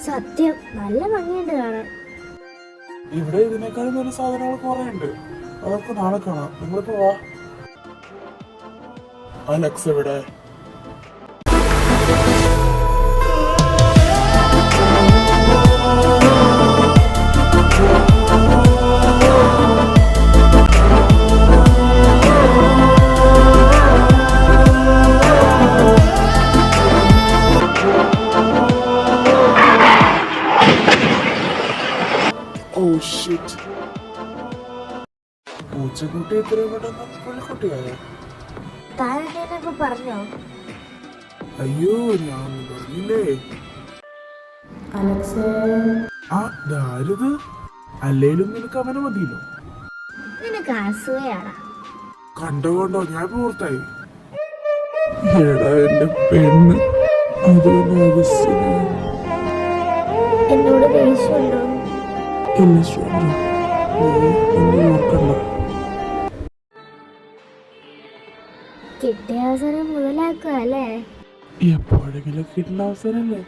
സത്യം നല്ല ഭംഗിയുണ്ട് കാണാൻ. ഇവിടെ ഇതിനേക്കാളും നല്ല സാധനങ്ങൾ കുറെ ഉണ്ട്. അതൊക്കെ നാളെ കാണാം. നിങ്ങളിപ്പോ വാ. അലക്സ് എവിടെ? Oh shit. പൂച്ചക്കുട്ടി എത്രയും പെട്ടെന്ന് പുള്ളിക്കുട്ടിയായോ? താഴെ പറഞ്ഞോ? അയ്യോ ഞാൻ പറഞ്ഞില്ലേ. അലക്സ് ആ ഇതാരത്? അല്ലേലും നിനക്ക് അവനെ മതിയല്ലോ. നിനക്ക് അസൂയാണ്. കണ്ടോ ഞാൻ പൂർത്തായി. എടാ എന്റെ പെണ്ണ് എന്നോട് ദേഷ്യമുണ്ടോ? കിട്ടിയ അവസരം മുതലാക്കുക അല്ലേ? എപ്പോഴെങ്കിലും കിട്ടുന്ന അവസരല്ലേ?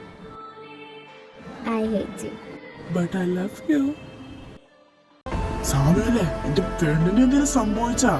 I hate you. But I love you. സാധനല്ലേ എന്റെ പെണ്ണിന് എന്തെങ്കിലും സംഭവിച്ചാ?